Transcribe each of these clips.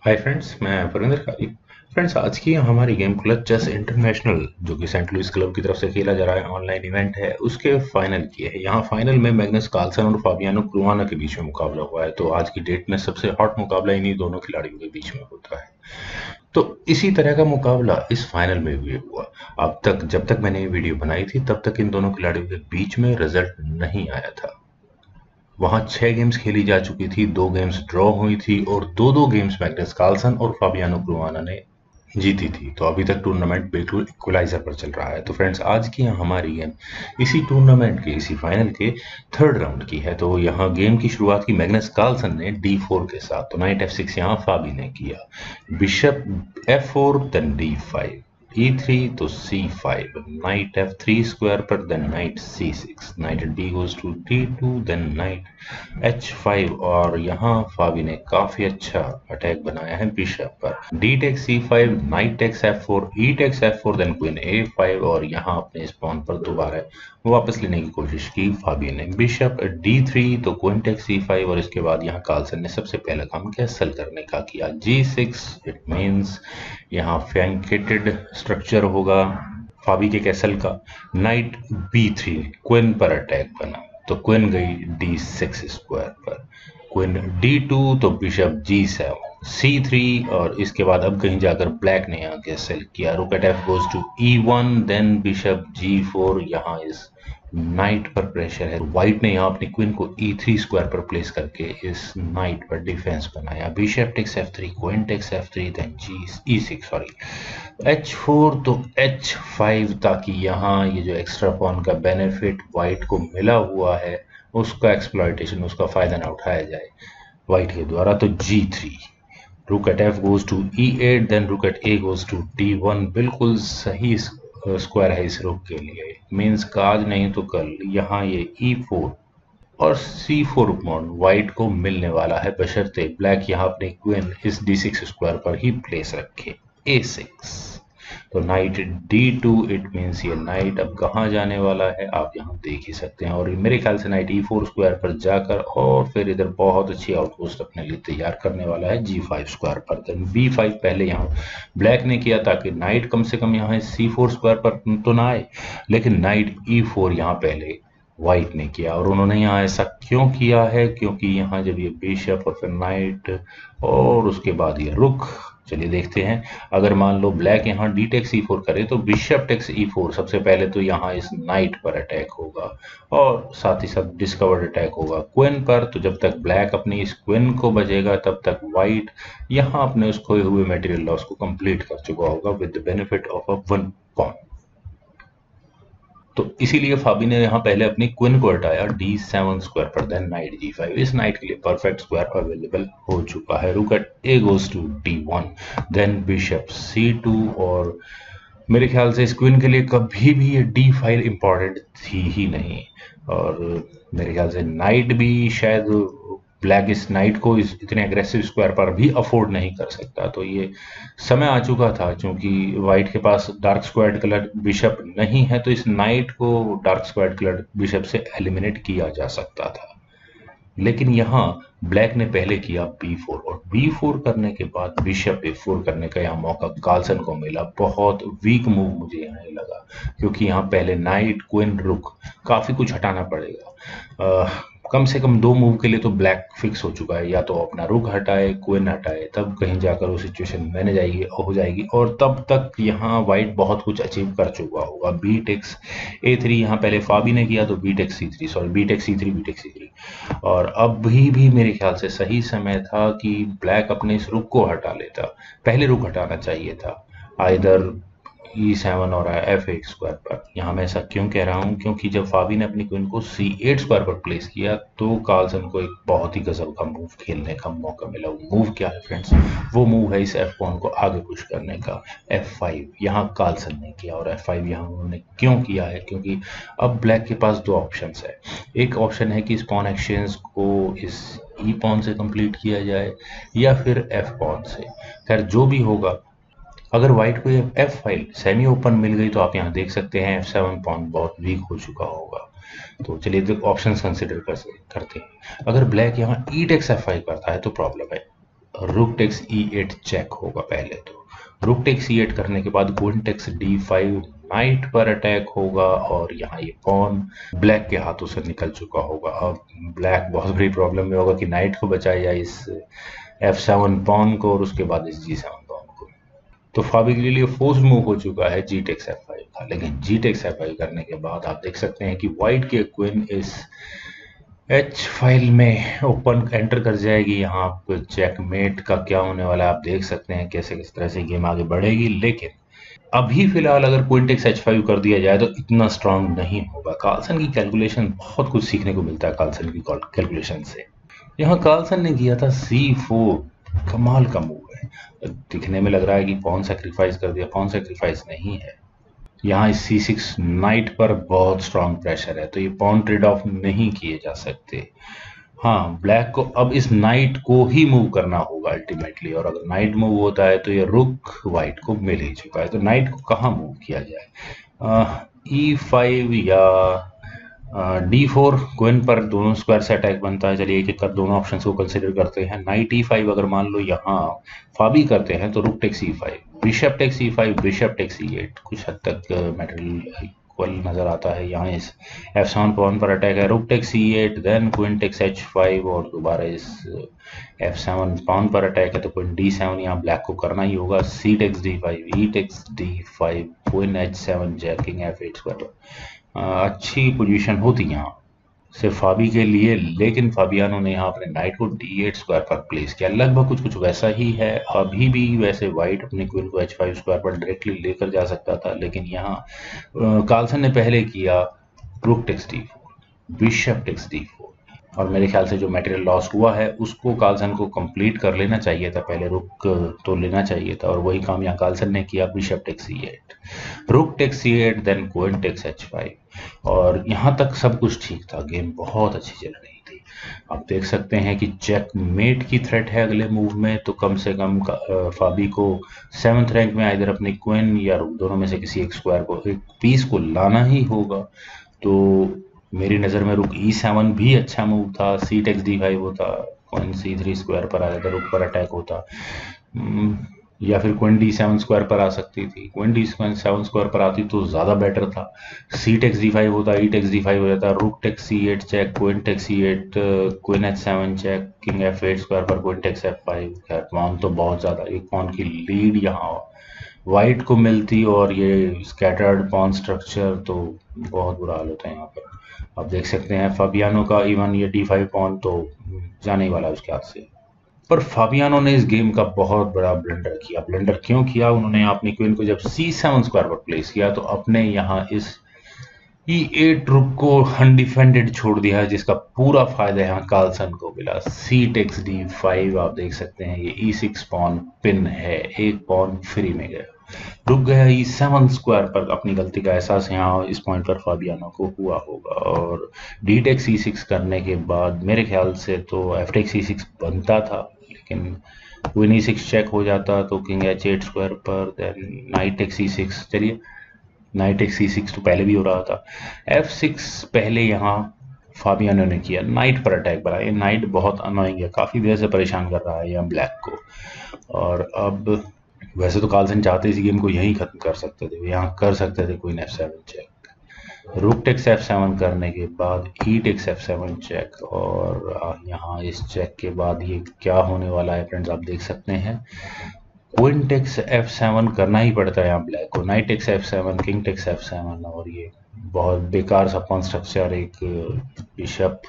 Hi friends, मैं परविंदर कारी। Friends, आज की हमारी गेम क्लच चेस इंटरनेशनल जो कि सेंट लुइस क्लब की तरफ से खेला जा रहा है, ऑनलाइन इवेंट है, उसके फाइनल की है। यहाँ फाइनल में मैग्नस कार्लसन और फाबियानो क्रुआना के बीच में मुकाबला हुआ है। तो आज की डेट में सबसे हॉट मुकाबला इन्हीं दोनों खिलाड़ियों के बीच में होता है। तो इसी तरह का मुकाबला इस फाइनल में भी हुआ। अब तक जब तक मैंने ये वीडियो बनाई थी तब तक इन दोनों खिलाड़ियों के बीच में रिजल्ट नहीं आया था। वहां 6 गेम्स खेली जा चुकी थी, 2 गेम्स ड्रॉ हुई थी और दो गेम्स मैग्नस कार्लसन और फाबियानो क्रुआना ने जीती थी। तो अभी तक टूर्नामेंट बिल्कुल इक्वलाइजर पर चल रहा है। तो फ्रेंड्स, आज की हमारी गेम इसी टूर्नामेंट के इसी फाइनल के थर्ड राउंड की है। तो यहाँ गेम की शुरुआत की मैग्नस कार्लसन ने D4 के साथ। तो नाइट F6 यहाँ फाबी ने किया, bishop F4, then D5, E3 तो C5, knight F3 स्क्वायर पर, then knight C6, knight D goes to D2, then knight H5। और यहाँ फाबी ने काफी अच्छा अटैक बनाया है बिशप पर। D takes C5, knight takes F4, E takes F4, then queen A5। और यहाँ अपने इस पॉन पर दोबारा वापस लेने की कोशिश की फाबी ने। बिशप D3 तो क्वीन टेक्स C5। और इसके बाद यहाँ कार्लसन ने सबसे पहला काम कैसल करने का किया, G6। इट मीन्स यहाँ फ्लैंकेटेड स्ट्रक्चर होगा फाबी के कैसल का। नाइट B3, क्वीन पर अटैक बना, तो क्वीन गई D6 स्क्वायर पर, क्वीन D2 तो बिशप G7, C3। और इसके बाद अब कहीं जाकर ब्लैक ने यहाँ कैसल किया, rook at F goes to E1, then bishop G4। यहाँ इस नाइट पर प्रेशर है। व्हाइट ने यहाँ अपनी क्वीन को E3 स्क्वायर पर प्लेस करके इस नाइट पर डिफेंस बनाया। Bishop takes F3, queen takes F3, then E6 sorry H4 तो H5, ताकि यहाँ ये जो एक्स्ट्रा पॉन का बेनिफिट व्हाइट को मिला हुआ है उसका एक्सप्लॉइटेशन, उसका फायदा ना उठाया जाए व्हाइट के द्वारा। तो G3, rook at F goes to E8, then rook at A goes to D1। बिल्कुल सही स्क्वायर है इस रुक के लिए, मीन्स का आज नहीं तो कल यहाँ ये E4 और C4 पॉन व्हाइट को मिलने वाला है, बशर्ते ब्लैक यहाँ अपनी क्वीन इस D6 स्क्वायर पर ही प्लेस रखे, A6। तो नाइट D2, इट मीन्स ये नाइट अब कहाँ जाने वाला है आप यहाँ देख ही सकते हैं। और मेरे ख्याल से नाइट E4 स्क्वायर पर जाकर और फिर इधर बहुत अच्छी आउटपोस्ट अपने लिए तैयार करने वाला है G5 स्क्वायर पर। देन B5 पहले यहाँ ब्लैक ने किया ताकि नाइट कम से कम यहाँ C4 स्क्वायर पर तो ना आए, लेकिन नाइट E4 यहाँ पहले व्हाइट ने किया। और उन्होंने यहाँ ऐसा क्यों किया है, क्योंकि यहाँ जब ये बिशप और फिर नाइट और उसके बाद ये रुक, चलिए देखते हैं। अगर मान लो ब्लैक यहाँ डी टेक्स E4 करे तो बिशप टेक्स E4, सबसे पहले तो यहाँ इस नाइट पर अटैक होगा और साथ ही साथ डिस्कवर्ड अटैक होगा क्वीन पर। तो जब तक ब्लैक अपनी इस क्वीन को बचेगा तब तक व्हाइट यहाँ अपने उस खोए हुए मटेरियल लॉस को कंप्लीट कर चुका होगा with the benefit of a 1 pawn. तो इसीलिए फाबी ने यहाँ पहले अपनी क्वीन को हटाया D7 स्क्वायर पर, देन नाइट G5। इस नाइट के लिए परफेक्ट स्क्वायर अवेलेबल हो चुका है। Rook at A goes to D1, then bishop C2। और मेरे ख्याल से इस क्वीन के लिए कभी भी ये D5 इंपॉर्टेंट थी ही नहीं। और मेरे ख्याल से नाइट भी शायद ब्लैक इस नाइट को इस इतने एग्रेसिव स्क्वायर पर भी अफोर्ड नहीं कर सकता। तो ये समय आ चुका था, क्योंकि व्हाइट के पास डार्क स्क्वायर्ड कलर बिशप नहीं है, तो इस नाइट को डार्क स्क्वायर्ड कलर बिशप से एलिमिनेट किया जा सकता था। लेकिन यहाँ ब्लैक ने पहले किया B4 और B4 करने के बाद बिशप A4 करने का यहाँ मौका कार्लसन को मिला। बहुत वीक मूव मुझे यहाँ लगा, क्योंकि यहाँ पहले नाइट क्वीन रुक काफी कुछ हटाना पड़ेगा। कम से कम 2 मूव के लिए तो ब्लैक फिक्स हो चुका है, या तो अपना रुक हटाए क्वीन हटाए, तब कहीं जाकर वो सिचुएशन मैनेज हो जाएगी। और तब तक यहाँ व्हाइट बहुत कुछ अचीव कर चुका होगा। बी टेक्स A3 यहाँ पहले फाबी ने किया, तो बी टेक्स C3 सॉरी B takes C3 B takes C3। और अभी भी मेरे ख्याल से सही समय था कि ब्लैक अपने इस रुक को हटा लेता, पहले रुक हटाना चाहिए था आइदर E7 और F8 स्क्वायर पर। यहाँ मैं ऐसा क्यों कह रहा हूँ, क्योंकि जब फाबी ने अपनी क्वीन को C8 स्क्वायर पर प्लेस किया तो कार्लसन को एक बहुत ही गजब का मूव खेलने का मौका मिला। वो मूव क्या है फ्रेंड्स, वो मूव है इस F पॉन को आगे पुश करने का, F5। यहाँ कार्लसन ने किया और F5 यहाँ उन्होंने क्यों किया है, क्योंकि अब ब्लैक के पास 2 ऑप्शंस है। एक ऑप्शन है कि इस पॉन एक्सचेंज को इस ई पॉन से कंप्लीट किया जाए या फिर F पॉन से। खैर जो भी होगा, अगर व्हाइट को ये F5 सेमी ओपन मिल गई तो आप यहाँ देख सकते हैं F7 पॉन बहुत वीक हो चुका होगा। तो चलिए ऑप्शंस कंसिडर करते हैं। अगर ब्लैक यहाँ E टेक्स F5 करता है तो प्रॉब्लम है। रुक टेक्स E8 चेक होगा पहले तो। रुक टेक्स E8 करने के बाद क्वीन टेक्स D5 नाइट पर अटैक होगा और यहाँ ये पॉन ब्लैक के हाथों से निकल चुका होगा। अब ब्लैक बहुत बड़ी प्रॉब्लम में होगा कि नाइट को बचाया जाए इस F7 पॉन को और उसके बाद इस G7 पॉन को। तो फाबी के लिए फोर्स मूव हो चुका है G टेक्स F5 का, लेकिन G टेक्स F5 करने के बाद आप देख सकते हैं कि व्हाइट के क्वीन इस H फाइल में ओपन एंटर कर जाएगी। यहाँ आपको चेकमेट का क्या होने वाला है आप देख सकते हैं कैसे किस तरह से गेम आगे बढ़ेगी। लेकिन अभी फिलहाल अगर क्वीन टेक्स H5 कर दिया जाए तो इतना स्ट्रांग नहीं होगा। कार्लसन की कैलकुलेशन, बहुत कुछ सीखने को मिलता है कार्लसन की कैलकुलेशन से। यहाँ कार्लसन ने किया था C4, कमाल का मूव है। दिखने में लग रहा है कि पॉन सैक्रिफाइस कर दिया, पॉन सैक्रिफाइस नहीं है। यहाँ इस C6 नाइट पर बहुत स्ट्रांग प्रेशर है तो ये पॉन ट्रेड ऑफ नहीं किए जा सकते। हाँ, ब्लैक को अब इस नाइट को ही मूव करना होगा अल्टीमेटली, और अगर नाइट मूव होता है तो ये रुक व्हाइट को मिल ही चुका है। तो नाइट को कहाँ मूव किया जाए? E5 या D4 क्वीन पर दोनों स्क्वायर से अटैक बनता है। चलिए एक एक कर दोनों ऑप्शंस को कंसिडर करते हैं। नाइट E5 अगर मान लो यहाँ फाबी करते हैं तो rook takes E5, bishop takes E5, bishop takes E8, कुछ हद तक मटेरियल इक्वल नजर आता है। यहाँ इस F7 पॉन पर अटैक है, rook takes E8, then queen takes H5 और दोबारा इस F7 पॉन पर अटैक है तो क्वीन D7 यहाँ ब्लैक को करना ही होगा। C takes D5, E takes D5, queen H7 checking F8 square. अच्छी पोजीशन होती यहाँ से फाबी के लिए, लेकिन फाबियानो ने यहाँ अपने नाइट को D8 स्क्वायर पर प्लेस किया। लगभग कुछ कुछ वैसा ही है अभी भी। वैसे व्हाइट अपने क्वीन को H5 स्क्वायर पर डायरेक्टली लेकर जा सकता था, लेकिन यहाँ कार्लसन ने पहले किया rook takes D4, bishop takes D4, और मेरे ख्याल से जो मटेरियल लॉस हुआ है उसको कार्लसन को कंप्लीट कर लेना चाहिए था। पहले रुक तो लेना चाहिए था और वही काम यहाँ कार्लसन ने किया। Bishop takes E8, rook takes E8, then queen takes H5, और यहाँ तक सब कुछ ठीक था। गेम बहुत अच्छी चल रही थी। आप देख सकते हैं कि चेकमेट की थ्रेट है अगले मूव में, तो कम से कम फाबी को 7th रैंक में इधर अपनी क्वीन या रुक दोनों में से किसी एक स्क्वायर को, एक पीस को लाना ही होगा। तो मेरी नज़र में रुक E7 भी अच्छा मूव था। C टेक्स D5 होता, क्वीन C3 स्क्वायर पर आ जाता, रुक पर अटैक होता, या फिर क्वीन D7 स्क्वायर पर आ सकती थी। क्वीन D7 स्क्वायर पर आती तो ज़्यादा बेटर था। C टेक्स D5 होता, E टेक्स D5 हो जाता, rook takes C8 check, queen takes C8, queen H7 check, king F8 square पर क्वीन टेक्स F5। खैर पॉन तो बहुत ज़्यादा, एक पॉन की लीड यहाँ वाइट को मिलती और ये स्कैटर्ड पॉन स्ट्रक्चर, तो बहुत बुरा हाल होता है यहाँ पर। आप देख सकते हैं फाबियानो का इवन ये D5 पॉन तो जाने ही वाला है उसके हाथ से। पर फाबियानो ने इस गेम का बहुत बड़ा ब्लंडर किया। ब्लंडर क्यों किया? उन्होंने अपनी क्वीन को जब C7 स्क्वायर पर प्लेस किया तो अपने यहाँ इस E8 रुक को अनडिफेंडेड छोड़ दिया है, जिसका पूरा फायदा यहाँ कार्लसन को मिला। C टेक्स D5 आप देख सकते हैं, ये E6 पॉन पिन है, एक पॉन फ्री में गया। रुक गया E7 स्क्वायर पर। अपनी गलती का एहसास यहाँ इस पॉइंट पर फाबियानो को हुआ होगा, और D टेक्स E6 करने के बाद मेरे ख्याल से तो F टेक्स E6 बनता था, लेकिन क्वीन E6 चेक हो जाता तो किंग H8 स्क्वायर पर, देन नाइट टेक्स E6। चलिए नाइट टेक्स E6 तो पहले भी हो रहा था। F6 पहले यहाँ फाबियानो ने किया, नाइट पर अटैक बना। ये नाइट बहुत अनोइंग है, काफ़ी देर से परेशान कर रहा है यहाँ ब्लैक को। और अब वैसे तो कार्लसन चाहते इस गेम को यहीं खत्म कर सकते थे, यहाँ कर सकते थे queen F7 check, rook takes F7 करने के बाद E टेक्स F7 चेक, और यहाँ इस चेक के बाद ये क्या होने वाला है फ्रेंड्स आप देख सकते हैं। क्वीन टेक्स F7 करना ही पड़ता है यहाँ ब्लैक को, knight takes F7, king takes F7, और ये बहुत बेकार सा पॉन स्ट्रक्चर, एक बिशप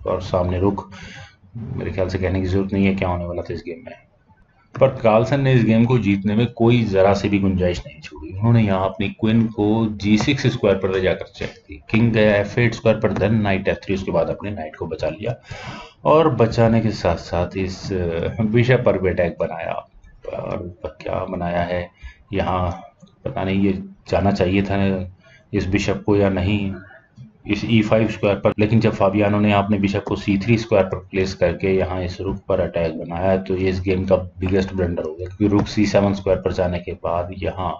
और सामने रुक। मेरे ख्याल से कहने की जरूरत नहीं है क्या होने वाला था इस गेम में। पर कार्लसन ने इस गेम को जीतने में कोई जरा सी भी गुंजाइश नहीं छोड़ी। उन्होंने यहाँ अपनी क्वीन को G6 स्क्वायर पर ले जाकर चेक की, किंग गया F8 स्क्वायर पर, देन नाइट F3, उसके बाद अपने नाइट को बचा लिया, और बचाने के साथ साथ इस बिशप पर भी अटैक बनाया। और क्या बनाया है यहाँ पता नहीं, ये जाना चाहिए था इस बिशप को या नहीं इस E5 स्क्वायर पर, लेकिन जब फाबियानो ने अपने बिशप को C3 स्क्वायर पर प्लेस करके यहाँ इस रुक पर अटैक बनाया तो ये इस गेम का बिगेस्ट ब्लंडर हो गया, क्योंकि रुक C7 स्क्वायर पर जाने के बाद यहाँ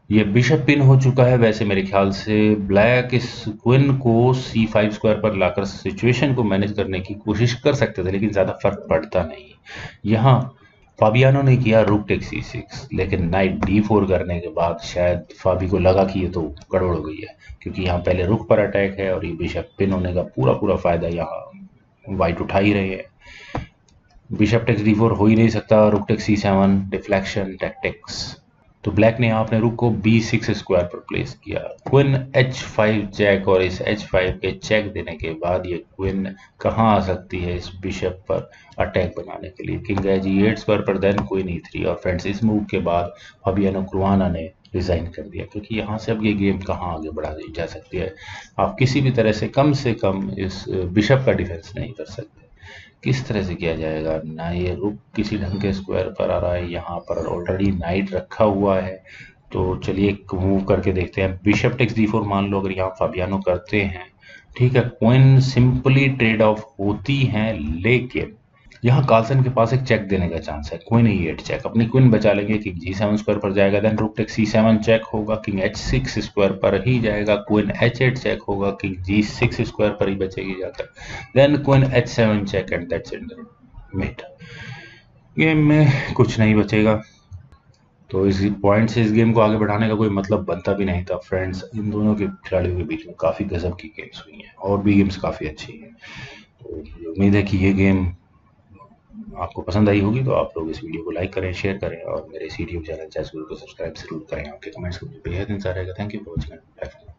ये बिशप पिन हो चुका है। वैसे मेरे ख्याल से ब्लैक इस क्वीन को C5 स्क्वायर पर लाकर सिचुएशन को मैनेज करने की कोशिश कर सकते थे, लेकिन ज़्यादा फर्क पड़ता नहीं। यहाँ फाबियानो ने किया रुक टेक C6, लेकिन नाइट D4 करने के बाद शायद फाबी को लगा कि ये तो गड़बड़ हो गई है, क्योंकि यहाँ पहले रुक पर अटैक है और ये बिशप पिन होने का पूरा पूरा फायदा यहाँ वाइट उठा ही रहे हैं। बिशप टेक्स D4 हो ही नहीं सकता, रुक टेक C7 डिफ्लेक्शन टैक्टिक्स। तो ब्लैक ने यहाँ अपने रुक को B6 स्क्वायर पर प्लेस किया। क्वीन H5 चेक, और इस H5 के चेक देने के बाद ये क्वीन कहाँ आ सकती है इस बिशप पर अटैक बनाने के लिए। किंग G8 स्क्वायर पर देन क्वीन E3। और फ्रेंड्स इस मूव के बाद फाबियानो क्रुआना ने रिजाइन कर दिया, क्योंकि यहाँ से अब ये गेम कहाँ आगे बढ़ा दी जा सकती है। आप किसी भी तरह से कम इस बिशप का डिफेंस नहीं कर सकते। किस तरह से किया जाएगा ना, ये रुक किसी ढंग के स्क्वायर पर आ रहा है, यहाँ पर ऑलरेडी नाइट रखा हुआ है। तो चलिए एक मूव करके देखते हैं। बिशप टेक्स D4 मान लो, अगर यहाँ फाबियानो करते हैं, ठीक है, क्वीन सिंपली ट्रेड ऑफ होती है, लेकिन यहाँ कार्लसन के पास एक चेक देने का चांस है। क्वीन E8 चेक, अपनी क्वीन बचा लेंगे। किंग G7 स्क्वायर पर जाएगा, then rook take C7 check होगा, किंग H6 स्क्वायर पर ही जाएगा, क्वीन H8 चेक होगा, किंग G6 स्क्वायर पर ही बचेगी जाकर, then queen H7 check, and that's it mate. Game में कुछ नहीं बचेगा। तो इस पॉइंट से इस गेम को आगे बढ़ाने का कोई मतलब बनता भी नहीं था। फ्रेंड्स, इन दोनों के खिलाड़ियों के बीच में काफ़ी गजब की गेम्स हुई हैं, और भी गेम्स काफ़ी अच्छी हैं। तो उम्मीद है कि ये गेम आपको पसंद आई होगी। तो आप लोग इस वीडियो को लाइक करें, शेयर करें, और मेरे इस यूट्यूब चैनल चेस गुरु को सब्सक्राइब जरूर करें। आपके कमेंट्स को मुझे बेहद इंतजार रहेगा। Thank you for watching.